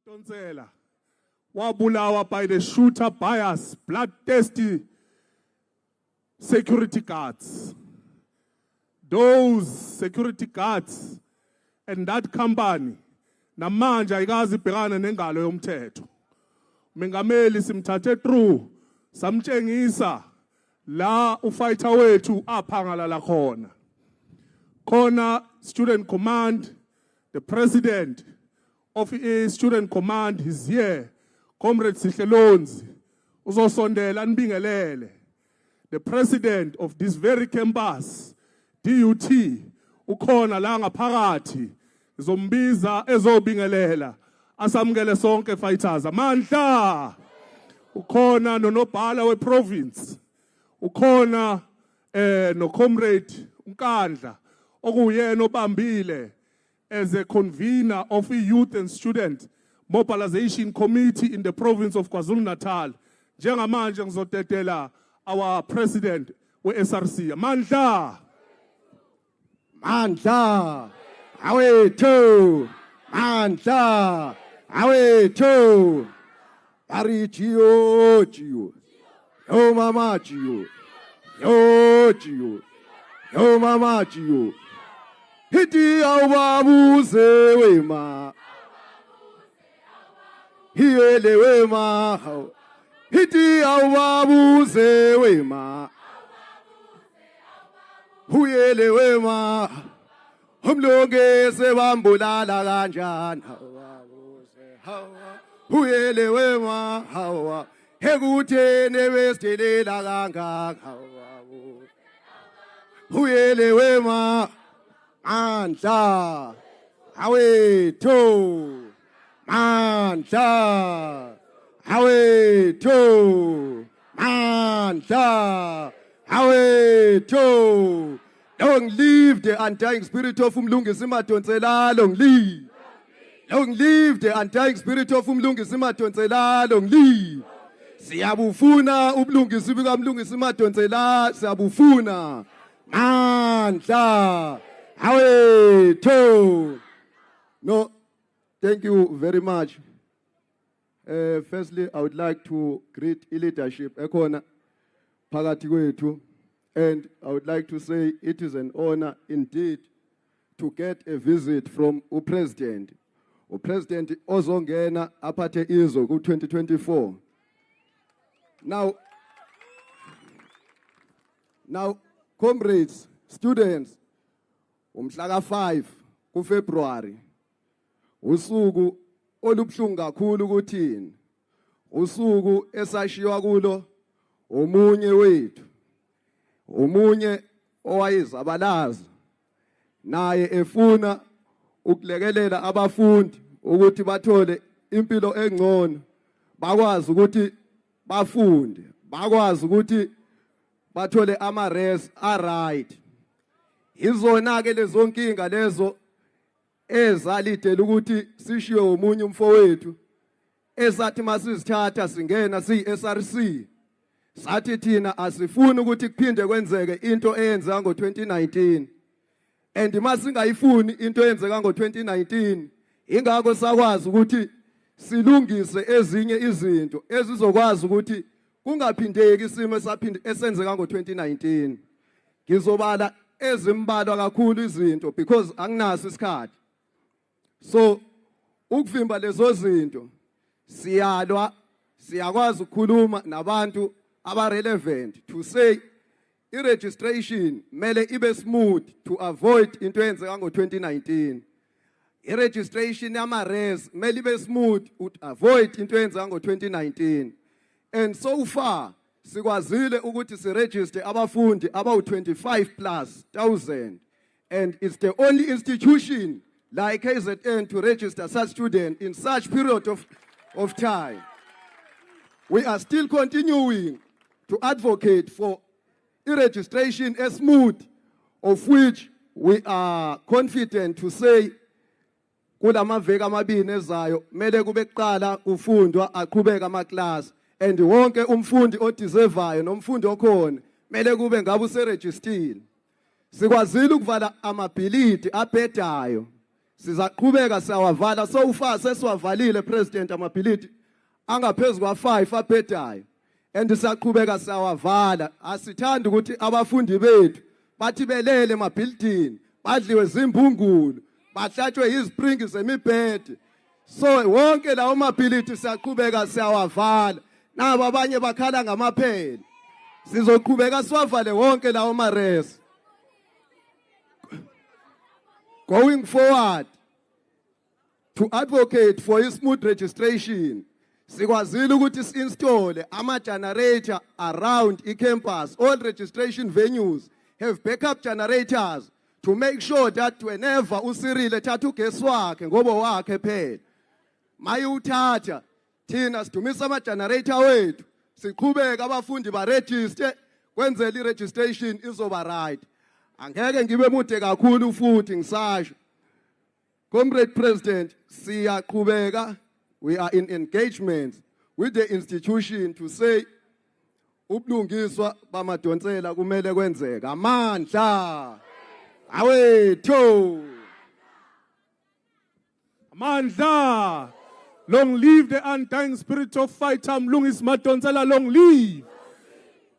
Tonsela wabulawa by the shooter bias, bloodthirsty security guards. Those security guards and that company namanje ayikazi ibhekana nengalo yomthetho. Mengameli simthathe through samtshengisa la ufighter wethu aphangalala khona. Khona student command, the president of student command is here. Comrade Sihlelonzi uzosondela nibingelele. The president of this very campus, DUT, ukhona la ngaphakathi, zombiza ezobingelela. Asamukele sonke fighters. Amandla. Ukhona nonobhala we province. Ukhona no comrade uNkandla okuyena obambile as a convener of a youth and student mobilization committee in the province of KwaZulu-Natal. Njengamanje ngizotetela our president we-SRC. Mandla. Mandla. Awethu. Mandla. Awethu. Ari Gio. Yo mama Gio. Yo Gio. Yo mama Gio. Hiti awubabuze wema. Hiyele wema. Hiti awubabuze wema. Huyele wema. Umlunge sebambulala kanjani. Huyele wema. Hekuthene besidelela kangaka. Huyele wema. Mandla. Awethu. Mandla. Awethu. Mandla. Awethu. Long live the undying spirit of Umlungisi Madonsela. Long live. Long live the undying spirit of Umlungisi Madonsela. Long live. Siyabufuna ubulungisi bukaMlungisi Madonsela. Siyabufuna. Mandla. Awethu. No, thank you very much. Firstly, I would like to greet leadership ekhona phakathi kwethu, and I would like to say it is an honor indeed to get a visit from uPresident. uPresident ozongena aphathe izwe ku-2024. Now, comrades, students, umhla ka-5 kuFebruary, usuku olubhlungu kakhulu kuthini. Usuku esashiywa kulo omunye wethu, omunye owayezabalaza, naye efuna ukulekelela abafundi ukuthi bathole impilo engcono, bakwazi ukuthi bafunde, bakwazi ukuthi bathole ama-res a-right. Izona-ke lezo nkinga lezo ezalidela ukuthi sishiwe omunye umfowethu, esathi masizithatha singena siyi-SRC, sathi thina asifuni ukuthi kuphinde kwenzeke into eyenzeka ngo-2019, and masingayifuni into eyenzeka ngo-2019, ingakho sakwazi ukuthi silungise ezinye izinto ezizokwazi ukuthi kungaphindeki isimo esenzeka ngo-2019. Ngizobala ezimbalwa kakhulu izinto because anginaso isikhathi. So ukuvimba lezo zinto siyalwa, siyakwazi ukukhuluma nabantu aba-relevant to say i-registration mele ibe smooth to avoid into eyenzeka ngo-2019. I-registration yama-res mele ibe smooth to avoid into eyenzeka ngo-2019. And so far sikwazile ukuthi siregister abafundi about25,000, and it's the only institution like KZN to register such students in such period of time. We are still continuing to advocate for registration as smooth, of which we are confident to say kulamaveki amabili ezayo mele kube kuqala ufundwa aqhubeka ama-class, and wonke umfundi odeservayo nomfundi okhona mele kube ngabe useregistile. Sikwazile ukuvala amabhilidi abhedayo, Sizaqhubeka siyawavala so far sesiwavalile president amabhilidi angaphezulu kwa5 aphedayo and siyaqhubeka siyawavala. Asithandi ukuthi abafundi bethu bathi belele emabhilidini badliwe zimbungulu bahlatshwe izipringi zemibhede. So wonke lawo mabhilidi siyaqhubeka siyawavala. Nabo abanye bakhala ngamaphela. Sizoqhubeka siwavale wonke lawo mares. Going forward, to advocate for a smooth registration, sikwazile ukuthi si-installe ama-generator around i-campus. All registration venues have backup generators to make sure that whenever uSirile ethatha ugesi wakhe ngoba wakhe phela, maye uthatha thina sidumisa ama-generator wethu, siqhubeke abafundi baregister kwenzela i-registration izoba right. Angeke ngibe mude kakhulu futhi ngisasho. Comrade President, siyaqhubeka, we are in engagements with the institution to say ubulungiswa bamadonsela kumele kwenzeka. Amandla awethu, amandla. Long live the undying spirit of fighter Mlungisi Madonsela, long live.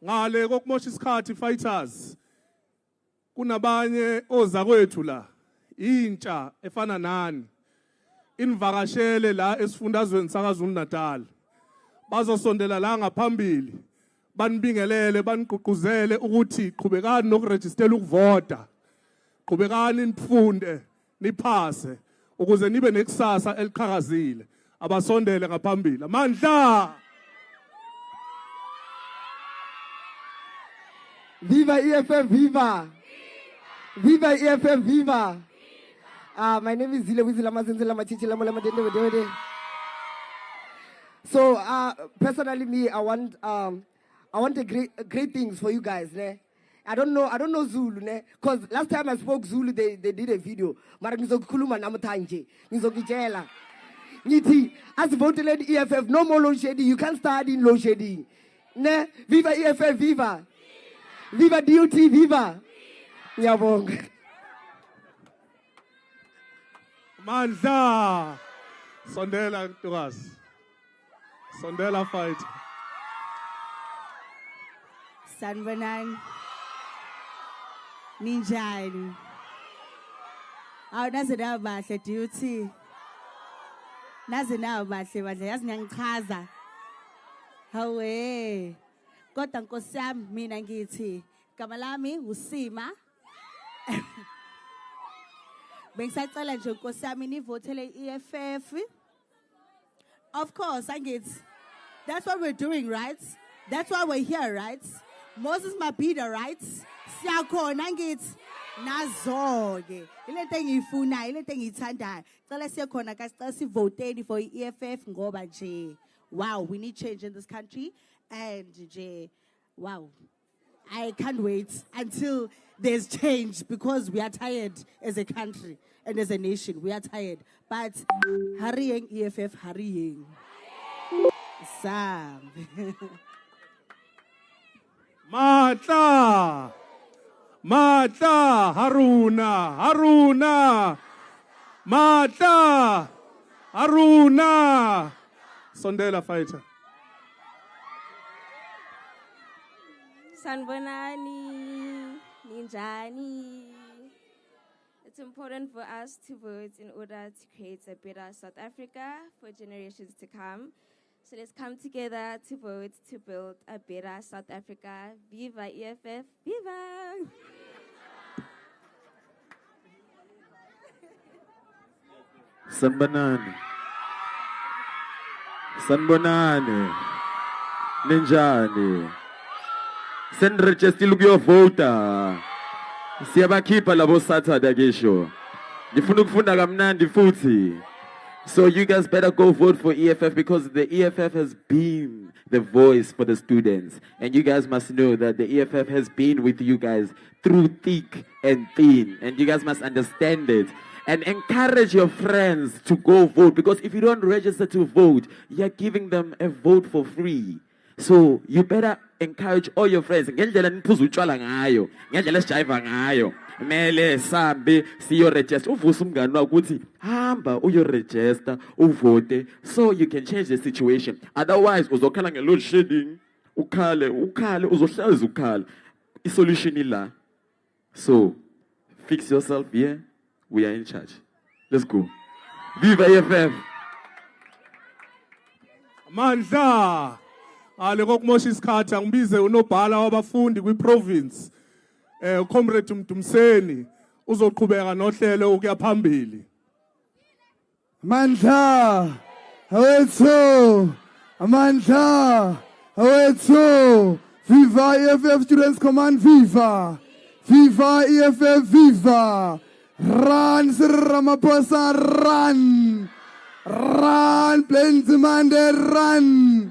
Ngale kokumosha isikhathi fighters. Kunabanye ozakwethu la intsha efana nani invakashele la esifundazweni sakaZulu Natal, bazosondela la ngaphambili banibingelele banikugquzele ukuthi qhubekani nokurejistela ukuvota, qhubekani nifunde niphase ukuze nibe nekusasa eliqhakazile. Abasondele ngaphambili. Amandla. Viva EFF, viva! Viva EFF, viva! My name is Zile Wizila Mazenzela Machichila Malema Dende. So personally, me, I want a great things for you guys. Ne? I don't know Zulu, ne? Because last time I spoke Zulu, they did a video. Mara nizokuluma namutanje, nizokijela. Niti, as voted EFF, no more load shedding. You can't start in load shedding. Ne? Viva EFF, viva! Viva DUT, viva! Nyabong. Mandla. Sondela Ntokazi. Sondela fight. Sanibonani. Ninjani. Awu naze nawo bahle DUT. Naze nawo bahle badle yazi ngiyangichaza. Hawe. Kodwa Nkosi yami mina ngithi igama lami uSima. Bengisacela nje Nkosi yami nivotele EFF. Of course, angithi. That's what we're doing, right? That's why we're here, right? Moses Mabhida, right? Siyakhona angithi. Nazo-ke. Ilento engiyifuna, ilento engiyithandayo. Cela siyakhona kasicela sivoteni for EFF ngoba nje. Wow, we need change in this country. And wow, I can't wait until there's change because we are tired as a country and as a nation. We are tired. But hurrying EFF, hurrying. Sam. Matla. Matla. Haruna. Matla. Haruna. Sondela fighter. Sanibonani, ninjani. It's important for us to vote in order to create a better South Africa for generations to come. So let's come together to vote to build a better South Africa. Viva EFF, viva! Sanibonani. Ninjani. Senregister ukuyovota. Siyabakhipha labo Saturday ngisho. Ngifuna ukufunda kamnandi futhi. So you guys better go vote for EFF because the EFF has been the voice for the students. And you guys must know that the EFF has been with you guys through thick and thin. And you guys must understand it. And encourage your friends to go vote because if you don't register to vote, you're giving them a vote for free. So you better encourage all your friends. Ngendlela niphuza utshwala ngayo, ngendlela sijiva ngayo. Mele sambe siyo register. Uvusa umngani wakho uthi hamba uyo register, uvote so you can change the situation. Otherwise uzokhala nge-load shedding, ukhale, uzohlezi ukhala. I-solution ila. So fix yourself here. We are in charge. Let's go. Viva EFF. Mandla. Ale kokumosha isikhathi angibize unobhala wabafundi kwi-province. Comrade Mdumseni uzoqhubeka nohlelo ukuya phambili. Mandla. Awethu. Amandla. Awethu. Viva EFF Students Command, viva! Viva EFF, viva! Run, Sir Ramaphosa, run! Run, Plenzimande, run!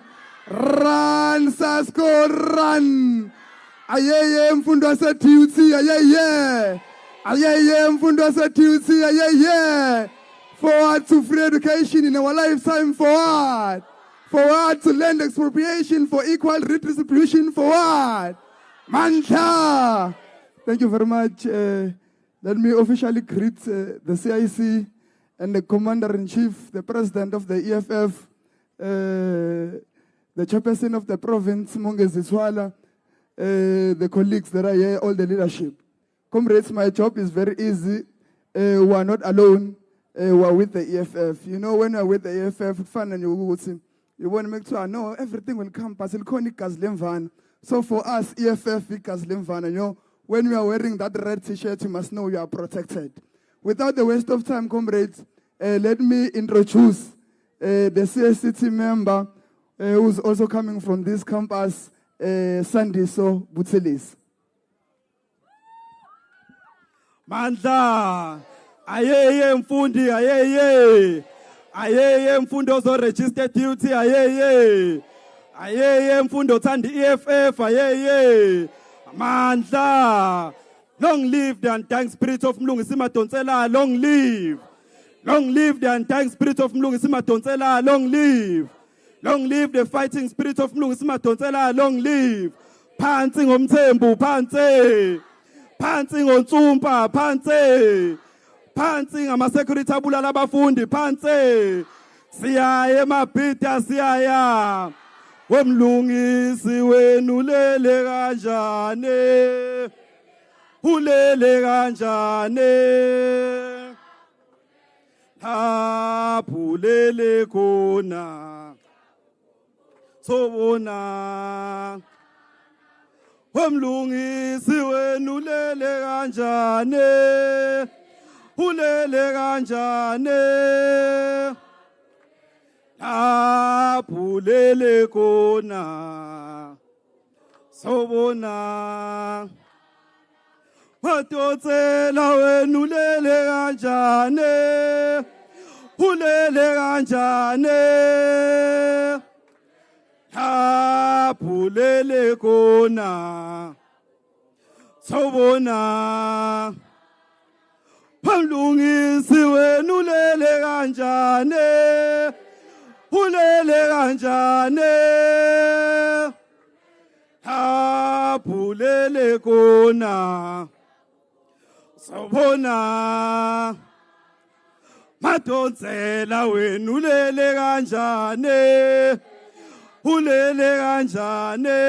Run, Sasko, run! Ayeye mfundo asa DUT, ayeye! Ayeye mfundo asa DUT, ayeye! Forward to free education in our lifetime, forward! Forward to land expropriation for equal redistribution, forward! Mandla! Thank you very much. Let me officially greet the CIC and the Commander-in-Chief, the President of the EFF, the Chairperson of the province, Mongezi Swala, the colleagues that are here, all the leadership. Comrades, my job is very easy. We are not alone. We are with the EFF. You know, when we are with the EFF, fun and you want to make sure, no, everything will come. So for us, EFF, you know, when we are wearing that red t-shirt, you must know you are protected. Without the waste of time, comrades, let me introduce the CIC team member who's also coming from this campus, Sandiso Butselis. Mandla, ayeye mfundi, ayeye. Ayeye mfundo zo registered DUT, ayeye. Ayeye mfundo thandi EFF, ayeye. Mandla. Long live the undying spirit of Mlungisi Madonsela, long live. Long live the undying spirit of Mlungisi Madonsela, long live. Long live the fighting spirit of Mlungisi Madonsela, long live. Phansi ngomthembu, phansi. Phansi ngontsumpa, phansi. Phansi ngama-security abulala abafundi, phansi. Siyaya emabhida, siyaya. Wemlungisi wenu lele kanjani? Ulele kanjani? Lapulele khona. Sobona. Wemlungisi wenu lele kanjani? Ulele kanjani? Lapulele khona. Sobona. Madonsela wenu ulele kanjani? Ulele kanjani? Lapulele khona. Sobona. Mlungisi wenu ulele kanjani? Ulele kanjani? Lapulele khona. Sobona. Madonsela wenu ulele kanjani? Ulele kanjani?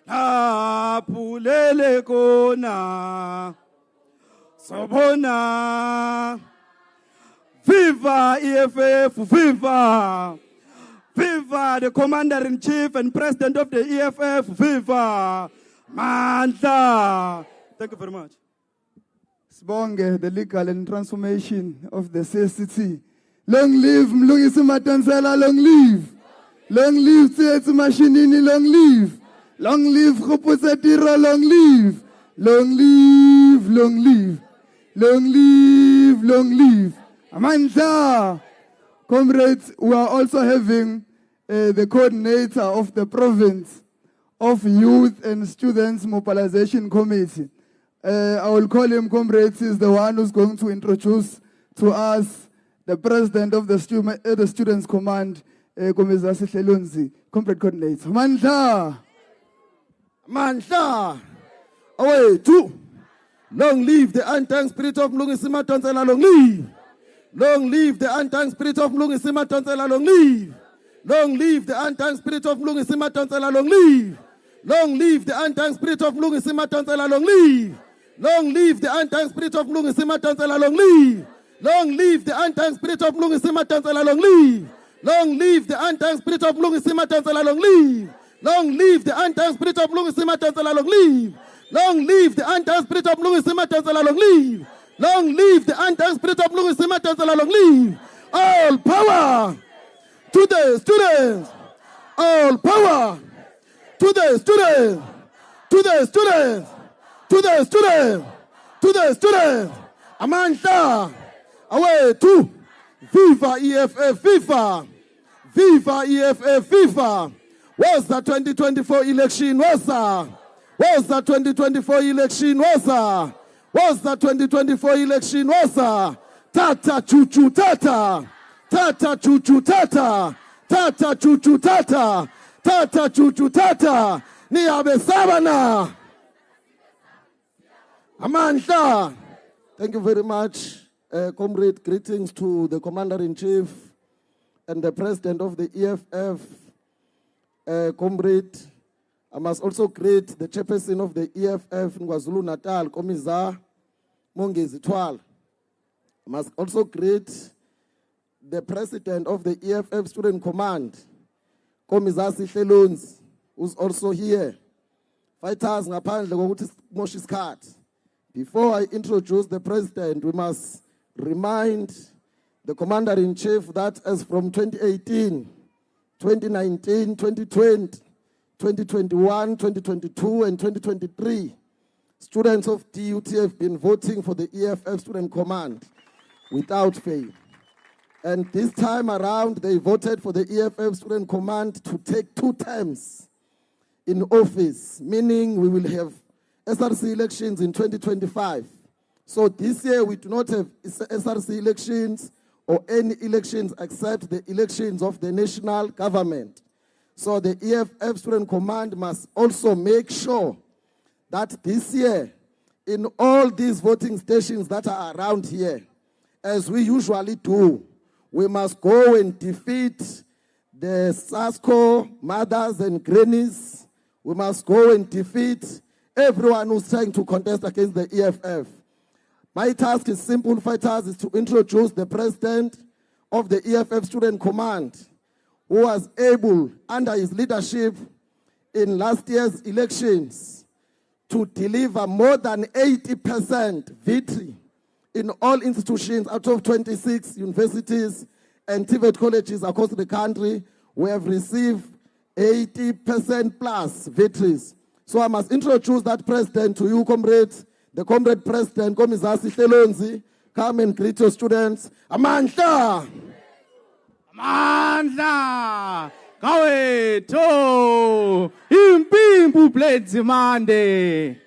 Lapulele khona. Sobona. Viva EFF, viva! Viva the Commander-in-Chief and President of the EFF, viva! Mandla! Thank you very much. Sibonge, the legal and transformation of the CCT. Long live Mlungisi Madonsela, long live! Long live Tsietsi Mashinini, long live! Long live Kgopotso-Tiro, long live! Long live, long live! Long live, long live! Amandla! Comrades, we are also having the coordinator of the province of Youth and Students Mobilization Committee. I will call him, comrades. He's the one who's going to introduce to us the president of the Students Command, Komeza Sihlelonzi, comrade coordinator. Amandla. Mandla. Away, 2. Long live the undying spirit of Mlungisima Tonsela, long live. Long live the undying spirit of Mlungisima Tonsela, long live. Long live the undying spirit of Mlungisima Tonsela, long live. Long live the undying spirit of Mlungisima Tonsela, long live. Long live the undying spirit of Mlungisima Tonsela, long live. Long live the undying spirit of Mlungisima Tonsela, long live. Long live the undying spirit of Mlungisima Tonsela, long live. Long live the undying spirit of Mlungisima Tonsela, long live. Long live the undying spirit of Mlungisima Tonsela, long live. Long live the undying spirit of Mlungisima Tonsela, long live. All power to the students. All power to the students. To the students. To the students. To the students. Amandla. Away, 2. Viva EFF, Viva. Viva EFF, Viva. What's the 2024 election? What's the 2024 election? What's the 2024 election? What's the Tata chuchu tata. Tata chuchu tata. Tata chuchu tata. Tata chuchu tata. Ni abesabana. Amandla. Thank you very much. Comrade, greetings to the Commander-in-Chief and the President of the EFF. Comrade, I must also greet the Chairperson of the EFF in KwaZulu-Natal, Komiza Mongezi Twal. I must also greet the President of the EFF Student Command, Komiza Sihlelonzi, who's also here. Fighters, ngaphandle kokuthi moshe isikhathi. Before I introduce the President, we must remind the Commander-in-Chief that as from 2018, 2019, 2020, 2021, 2022, and 2023, students of DUT have been voting for the EFF Student Command without fail. And this time around, they voted for the EFF Student Command to take 2 terms in office, meaning we will have SRC elections in 2025. So this year we do not have SRC elections or any elections except the elections of the national government. So the EFF Student Command must also make sure that this year, in all these voting stations that are around here, as we usually do, we must go and defeat the SASCO mothers and grannies. We must go and defeat everyone who's trying to contest against the EFF. My task is simple, fighters, is to introduce the President of the EFF Student Command, who was able, under his leadership in last year's elections, to deliver more than 80% victory in all institutions out of 26 universities and TVET colleges across the country. We have received 80% plus victories. So I must introduce that President to you, comrades. The Comrade President, Komiza Sihlelonzi, come and greet your students. Amandla! Amandla! Kawetho! Impimpu Bledzimande!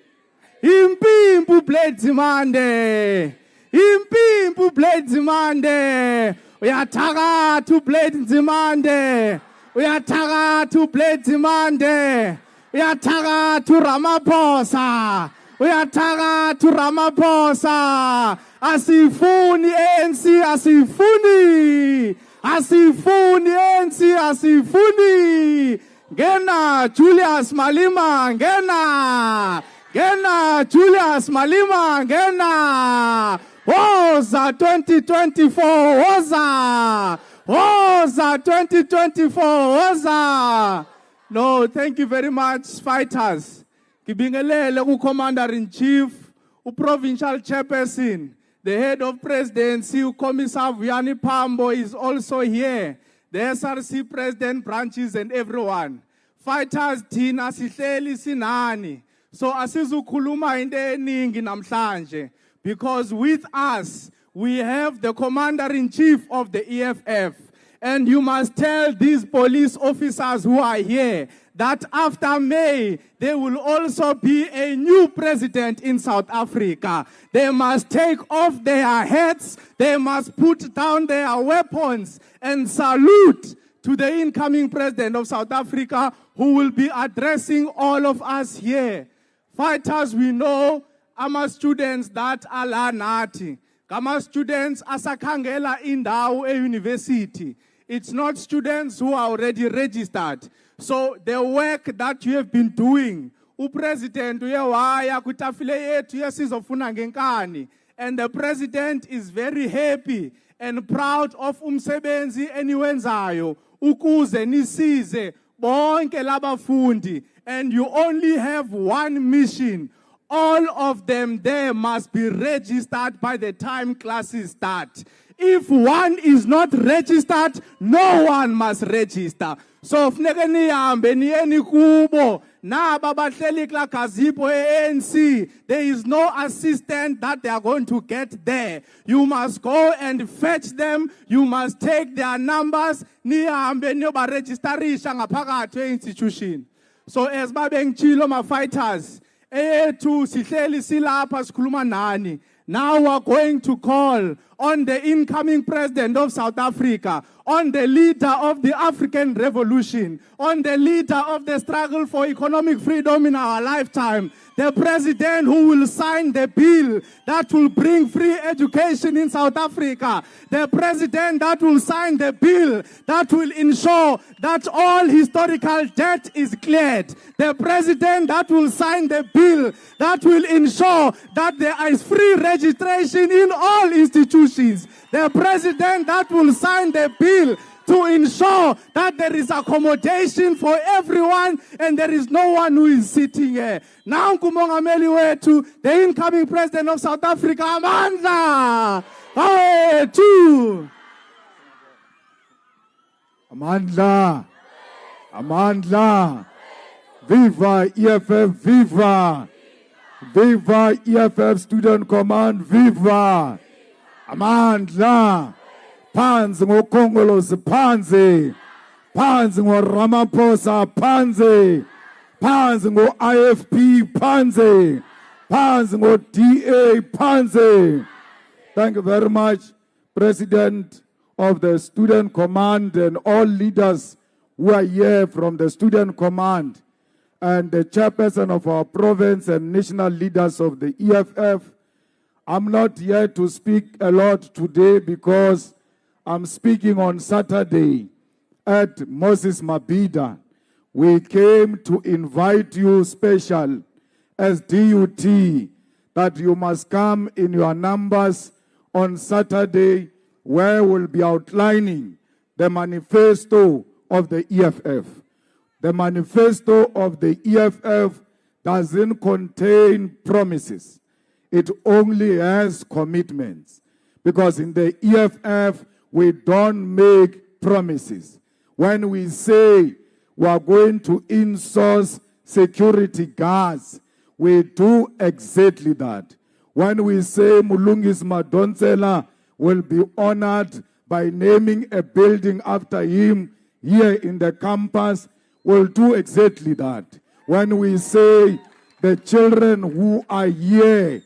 Impimpu Bledzimande! Impimpu Bledzimande! Uyathakatha uBledzimande! Uyathakatha uBledzimande! Uyathakatha uRamaphosa! Uyathakatha uRamaphosa! Asifuni ANC, asifuni! Asifuni ANC, asifuni! Ngena Julius Malema, ngena! Ngena Julius Malema, ngena! Woza 2024, woza! Woza 2024, woza! No, thank you very much, fighters. Kibingelele ku-Commander-in-Chief, u-Provincial Chairperson, the head of presidency, uKhomisar Vuyani Pambo is also here. The SRC president branches and everyone. Fighters thina sihleli sinani. So asizukhuluma into eningi namhlanje, because with us we have the Commander-in-Chief of the EFF. And you must tell these police officers who are here that after May, there will also be a new president in South Africa. They must take off their hats, they must put down their weapons and salute to to the incoming president of South Africa, who will be addressing all of us here. Fighters, we know, ama students that are lanati. Kama students asakhangela indawo e-university. It's not students who are already registered. So the work that you have been doing, upresident uyewaya kutafile yethu yesizofuna ngenkani. And the president is very happy and proud of umsebenzi eniwenzayo ukuze nisize bonke labafundi. And you only have one mission. All of them there must be registered by the time classes start. If one is not registered, no one must register. So funeke nihambe niyeni kubo naba bahleli kla gazipho ANC. There is no assistant that they are going to get there. You must go and fetch them. You must take their numbers. Nihambe niyoba registerisha ngaphakathi e-institution. So as babengchilo ma fighters, ethu sihleli silapha sikhuluma nani. Now we're going to call on the incoming president of South Africa, on the leader of the African Revolution, on the leader of the struggle for economic freedom in our lifetime, the president who will sign the bill that will bring free education in South Africa, the president that will sign the bill that will ensure that all historical debt is cleared, the president that will sign the bill that will ensure that there is free registration in all institutions, the president that will sign the bill to ensure that there is accommodation for everyone and there is no one who is sitting here. Now, kumongameli wetu, the incoming president of South Africa, Amandla. Two. Amandla. Amandla. Viva EFF, viva. Viva EFF Student Command, viva. Amandla. Phansi ngoKhongolose, phansi. Phansi ngoRamaphosa, phansi. Phansi ngo-IFP, phansi. Phansi ngo-DA, phansi. Thank you very much, President of the Student Command and all leaders who are here from the Student Command and the chairperson of our province and national leaders of the EFF. I'm not here to speak a lot today because I'm speaking on Saturday at Moses Mabhida. We came to invite you special as DUT that you must come in your numbers on Saturday, where we'll be outlining the manifesto of the EFF. The manifesto of the EFF doesn't contain promises. It only has commitments. Because in the EFF, we don't make promises. When we say we are going to in-source security guards, we do exactly that. When we say Mulungis Madonsela will be honored by naming a building after him here in the campus, we'll do exactly that. When we say the children who are here,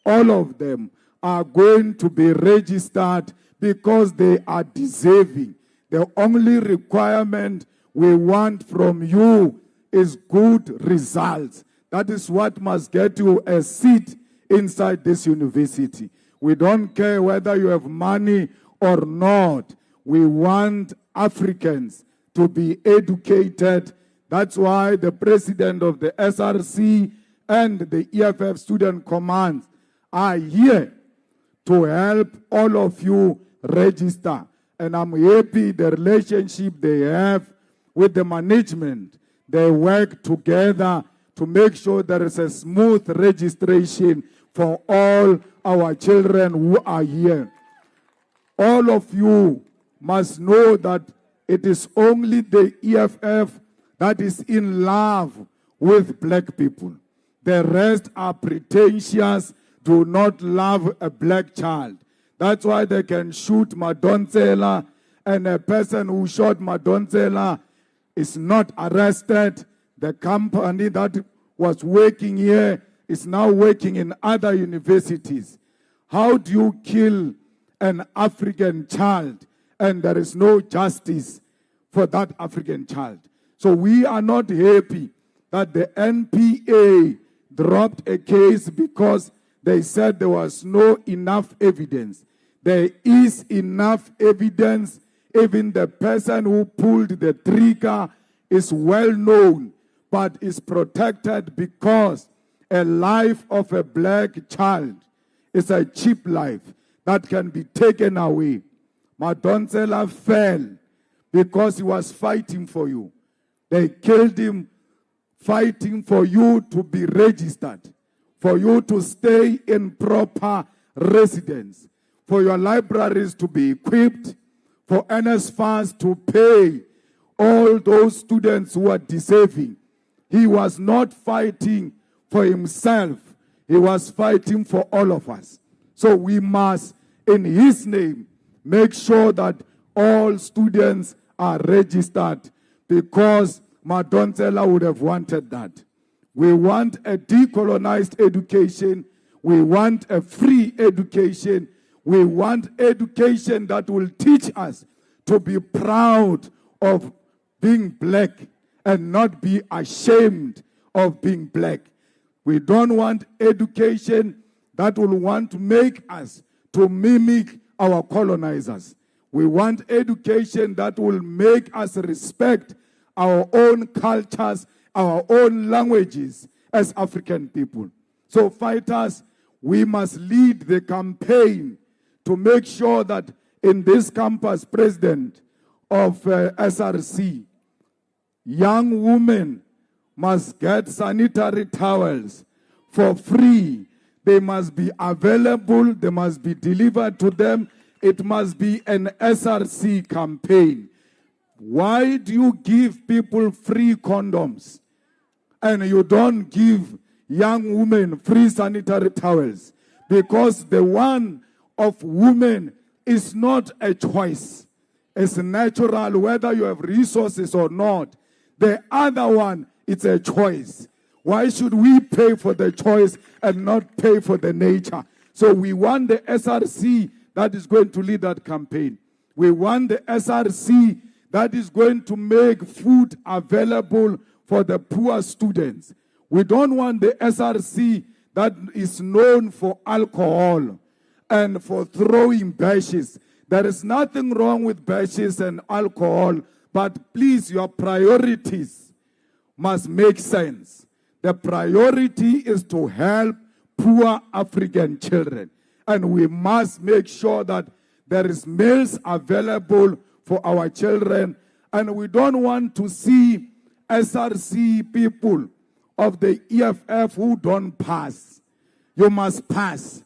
all of them are going to be registered because they are deserving. The only requirement we want from you is good results. That is what must get you a seat inside this university. We don't care whether you have money or not. We want Africans to be educated. That's why the president of the SRC and the EFF Student Command are here to help all of you register. And I'm happy the relationship they have with the management. They work together to make sure there is a smooth registration for all our children who are here. All of you must know that it is only the EFF that is in love with black people. The rest are pretentious, do not love a black child. That's why they can shoot Madonsela, and a person who shot Madonsela is not arrested. The company that was working here is now working in other universities. How do you kill an African child and there is no justice for that African child. So we are not happy that the NPA dropped a case because they said there was no enough evidence. There is enough evidence. Even the person who pulled the trigger is well known, but is protected because a life of a black child is a cheap life that can be taken away. Madonsela fell because he was fighting for you. They killed him fighting for you to be registered, for you to stay in proper residence, for your libraries to be equipped, for NSFAS to pay all those students who are deserving. He was not fighting for himself. He was fighting for all of us. So we must, in his name, make sure that all students are registered, because Madonsela would have wanted that. We want a decolonized education. We want a free education. We want education that will teach us to be proud of being black and not be ashamed of being black. We don't want education that will want to make us to mimic our colonizers. We want education that will make us respect our own cultures, our own languages as African people. So fighters, we must lead the campaign to make sure that in this campus, president of SRC, young women must get sanitary towels for free. They must be available, they must be delivered to them. It must be an SRC campaign. Why do you give people free condoms and you don't give young women free sanitary towels? Because the one of women is not a choice. It's natural whether you have resources or not. The other one, it's a choice. Why should we pay for the choice and not pay for the nature? So we want the SRC that is going to lead that campaign. We want the SRC that is going to make food available for the poor students. We don't want the SRC that is known for alcohol and for throwing bashes. There is nothing wrong with bashes and alcohol, but please, your priorities must make sense. The priority is to help poor African children. And we must make sure that there is meals available for our children. And we don't want to see SRC people of the EFF who don't pass. You must pass.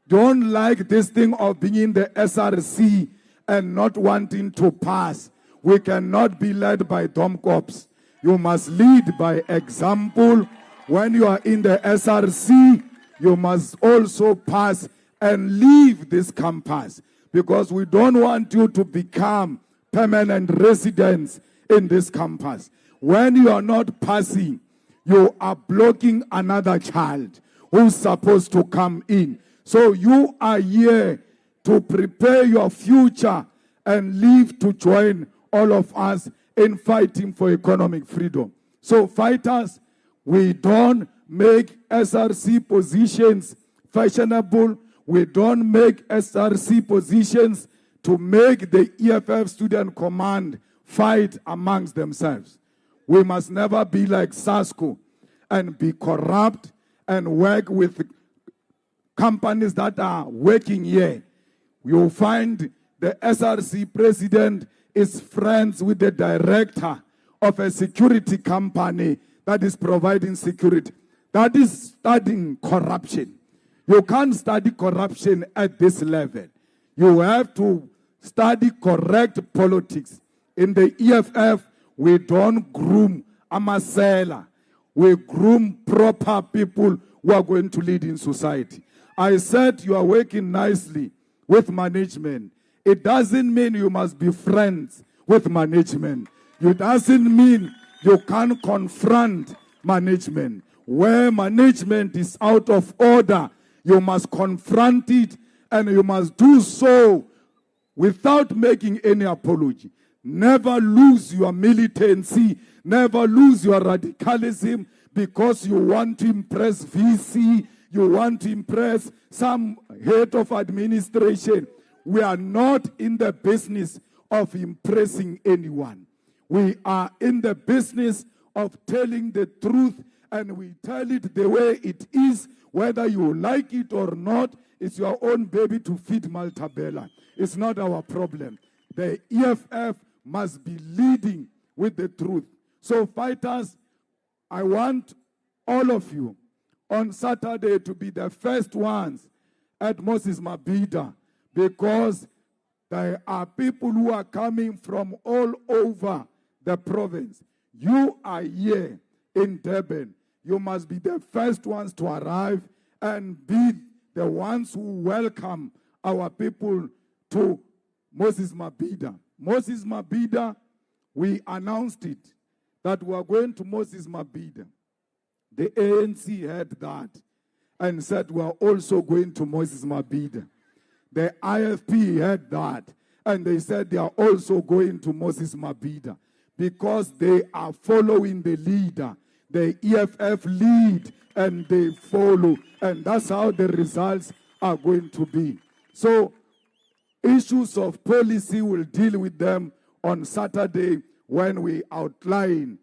Don't like this thing of being in the SRC and not wanting to pass. We cannot be led by dumb cops. You must lead by example. When you are in the SRC, you must also pass and leave this campus, because we don't want you to become permanent residents in this campus. When you are not passing, you are blocking another child who's supposed to come in. So you are here to prepare your future and leave to join all of us in fighting for economic freedom. So fighters, we don't make SRC positions fashionable. We don't make SRC positions to make the EFF Student Command fight amongst themselves. We must never be like SASCO and be corrupt and work with companies that are working here. You'll find the SRC president is friends with the director of a security company that is providing security. That is studying corruption. You can't study corruption at this level. You have to study correct politics. In the EFF, we don't groom amasela. We groom proper people who are going to lead in society. I said you are working nicely with management. It doesn't mean you must be friends with management. It doesn't mean you can't confront management. Where management is out of order, you must confront it, and you must do so without making any apology. Never lose your militancy. Never lose your radicalism because you want to impress VC, you want to impress some head of administration. We are not in the business of impressing anyone. We are in the business of telling the truth, and we tell it the way it is, whether you like it or not. It's your own baby to feed Maltabella. It's not our problem. The EFF must be leading with the truth. So fighters, I want all of you on Saturday to be the first ones at Moses Mabhida, because there are people who are coming from all over the province. You are here in Durban. You must be the first ones to arrive and be the ones who welcome our people to Moses Mabhida. Moses Mabhida, we announced it, that we are going to Moses Mabhida. The ANC had that and said we are also going to Moses Mabhida. The IFP had that and they said they are also going to Moses Mabhida because they are following the leader. The EFF lead and they follow, and that's how the results are going to be. So issues of policy, will deal with them on Saturday when we outline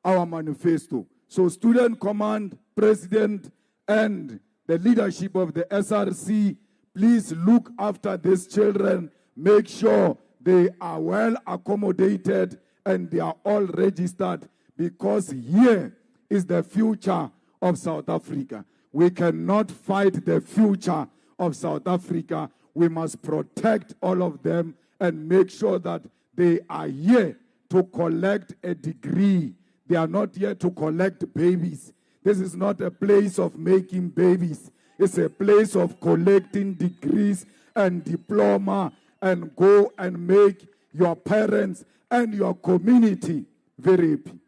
our manifesto. So Student Command, President, and the leadership of the SRC, please look after these children. Make sure they are well accommodated and they are all registered, because here is the future of South Africa. We cannot fight the future of South Africa. We must protect all of them and make sure that they are here to collect a degree. They are not here to collect babies. This is not a place of making babies. It's a place of collecting degrees and diploma, and go and make your parents and your community very happy.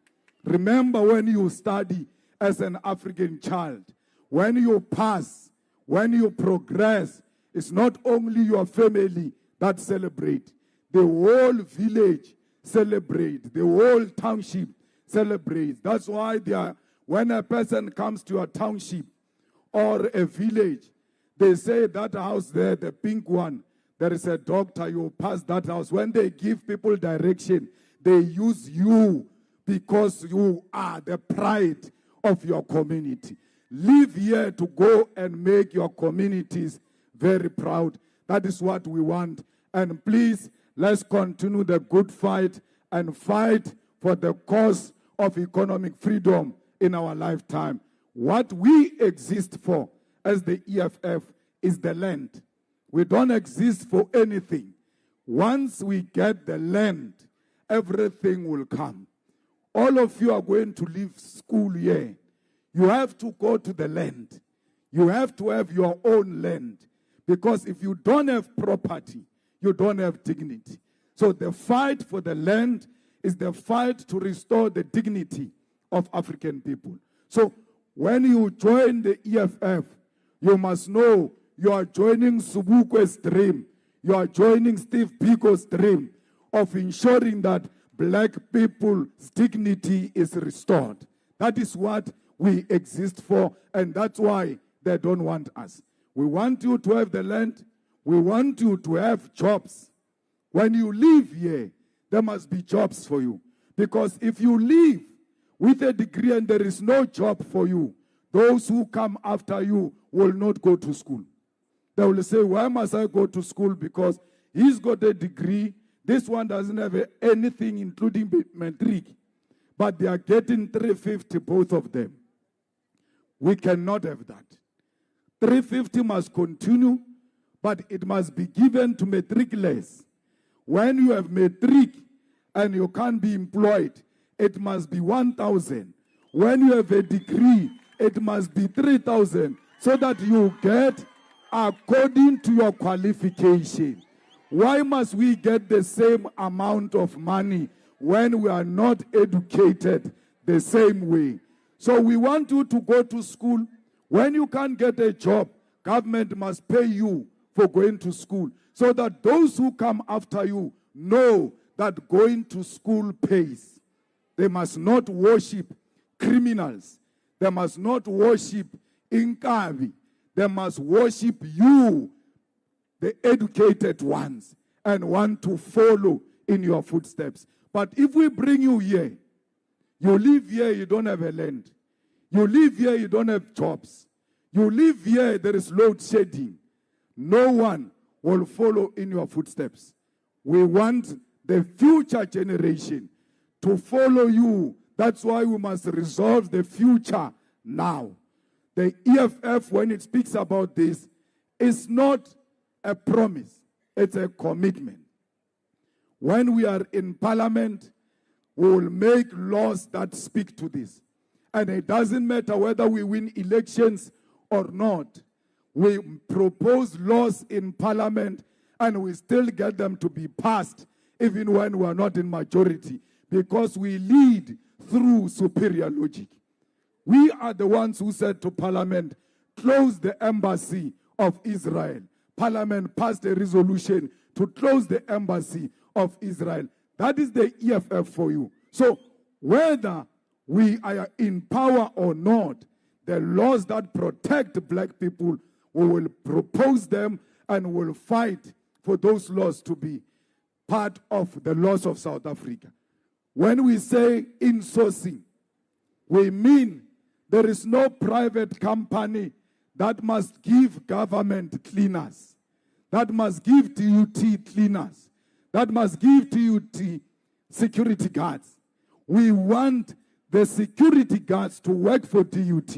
Remember, when you study as an African child, when you pass, when you progress, it's not only your family that celebrate. The whole village celebrate. The whole township celebrates. That's why when a person comes to a township or a village, they say that house there, the pink one, there is a doctor, you pass that house. When they give people direction, they use you because you are the pride of your community. Live here to go and make your communities very proud. That is what we want. And please, let's continue the good fight and fight for the cause of economic freedom in our lifetime. What we exist for as the EFF is the land. We don't exist for anything. Once we get the land, everything will come. All of you are going to leave school here. You have to go to the land. You have to have your own land. Because if you don't have property, you don't have dignity. So the fight for the land is the fight to restore the dignity of African people. So when you join the EFF, you must know you are joining Subukwe's dream. You are joining Steve Biko's dream of ensuring that black people's dignity is restored. That is what we exist for, and that's why they don't want us. We want you to have the land. We want you to have jobs. When you live here, there must be jobs for you. Because if you live with a degree and there is no job for you, those who come after you will not go to school. They will say, why must I go to school? Because he's got a degree. This one doesn't have anything, including matric. But they are getting 350, both of them. We cannot have that. 350 must continue, but it must be given to matriculants. When you have matric and you can't be employed, it must be 1,000. When you have a degree, it must be 3,000, so that you get according to your qualification. Why must we get the same amount of money when we are not educated the same way? So we want you to go to school. When you can't get a job, government must pay you for going to school, so that those who come after you know that going to school pays. They must not worship criminals. They must not worship inkabi. They must worship you, the educated ones, and want to follow in your footsteps. But if we bring you here, you live here, you don't have a land. You live here, you don't have jobs. You live here, there is load shedding. No one will follow in your footsteps. We want the future generation to follow you. That's why we must resolve the future now. The EFF, when it speaks about this, is not a promise, it's a commitment. When we are in parliament, we will make laws that speak to this. And it doesn't matter whether we win elections or not. We propose laws in parliament and we still get them to be passed even when we are not in majority, because we lead through superior logic. We are the ones who said to parliament, close the embassy of Israel. Parliament passed a resolution to close the embassy of Israel. That is the EFF for you. So whether we are in power or not, the laws that protect black people, we will propose them and will fight for those laws to be part of the laws of South Africa. When we say insourcing, we mean there is no private company that must give government cleaners, that must give DUT cleaners, that must give DUT security guards. We want the security guards to work for DUT.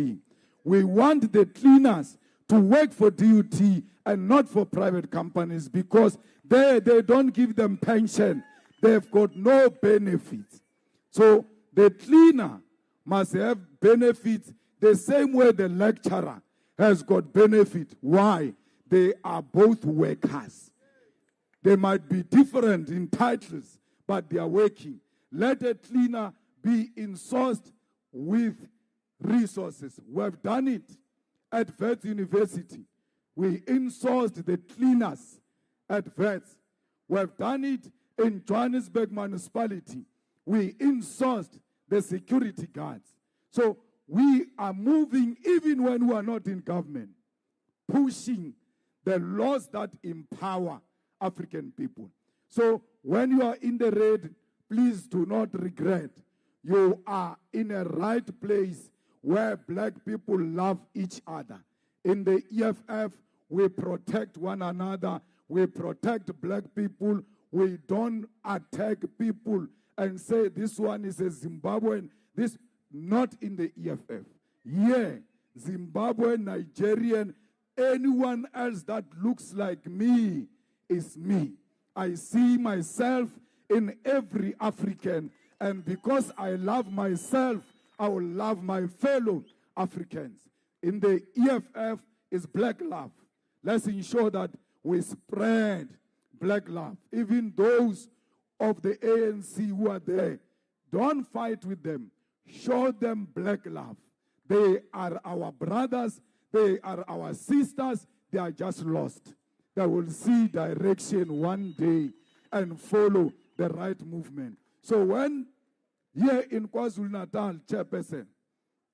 We want the cleaners to work for DUT and not for private companies, because they don't give them pension. They've got no benefits. So the cleaner must have benefits the same way the lecturer has got benefit. Why? They are both workers. They might be different in titles, but they are working. Let a cleaner be insourced with resources. We have done it at Wits University. We insourced the cleaners at Wits. We have done it in Johannesburg municipality. We insourced the security guards. So we are moving, even when we are not in government, pushing the laws that empower African people. So when you are in the red, please do not regret. You are in a right place where black people love each other. In the EFF, we protect one another. We protect black people. We don't attack people and say this one is a Zimbabwean. This not in the EFF. Yeah, Zimbabwean, Nigerian, anyone else that looks like me is me. I see myself in every African, and because I love myself, I will love my fellow Africans. In the EFF is black love. Let's ensure that we spread black love. Even those of the ANC who are there, don't fight with them. Show them black love. They are our brothers. They are our sisters. They are just lost. They will see direction one day and follow the right movement. So when here in KwaZulu-Natal, Chairperson,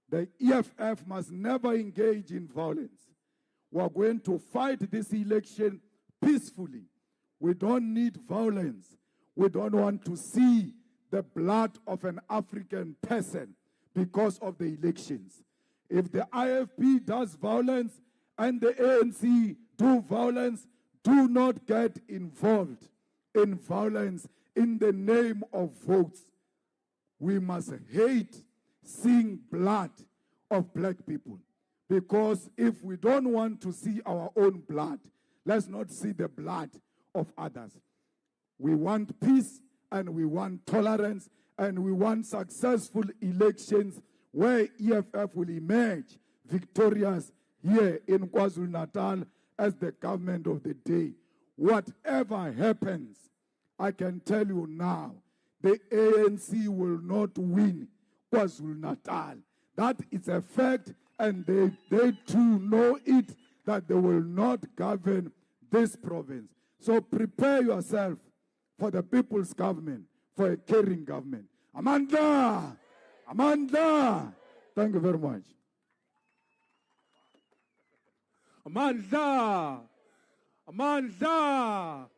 the EFF must never engage in violence. We are going to fight this election peacefully. We don't need violence. We don't want to see the blood of an African person because of the elections. If the IFP does violence and the ANC do violence, do not get involved in violence in the name of votes. We must hate seeing blood of black people, because if we don't want to see our own blood, let's not see the blood of others. We want peace and we want tolerance and we want successful elections where EFF will emerge victorious here in KwaZulu-Natal as the government of the day. Whatever happens, I can tell you now, the ANC will not win KwaZulu-Natal. That is a fact, and they too know it, that they will not govern this province. So prepare yourself for the people's government, for a caring government. Amandla! Amandla! Thank you very much. Amandla! Amandla!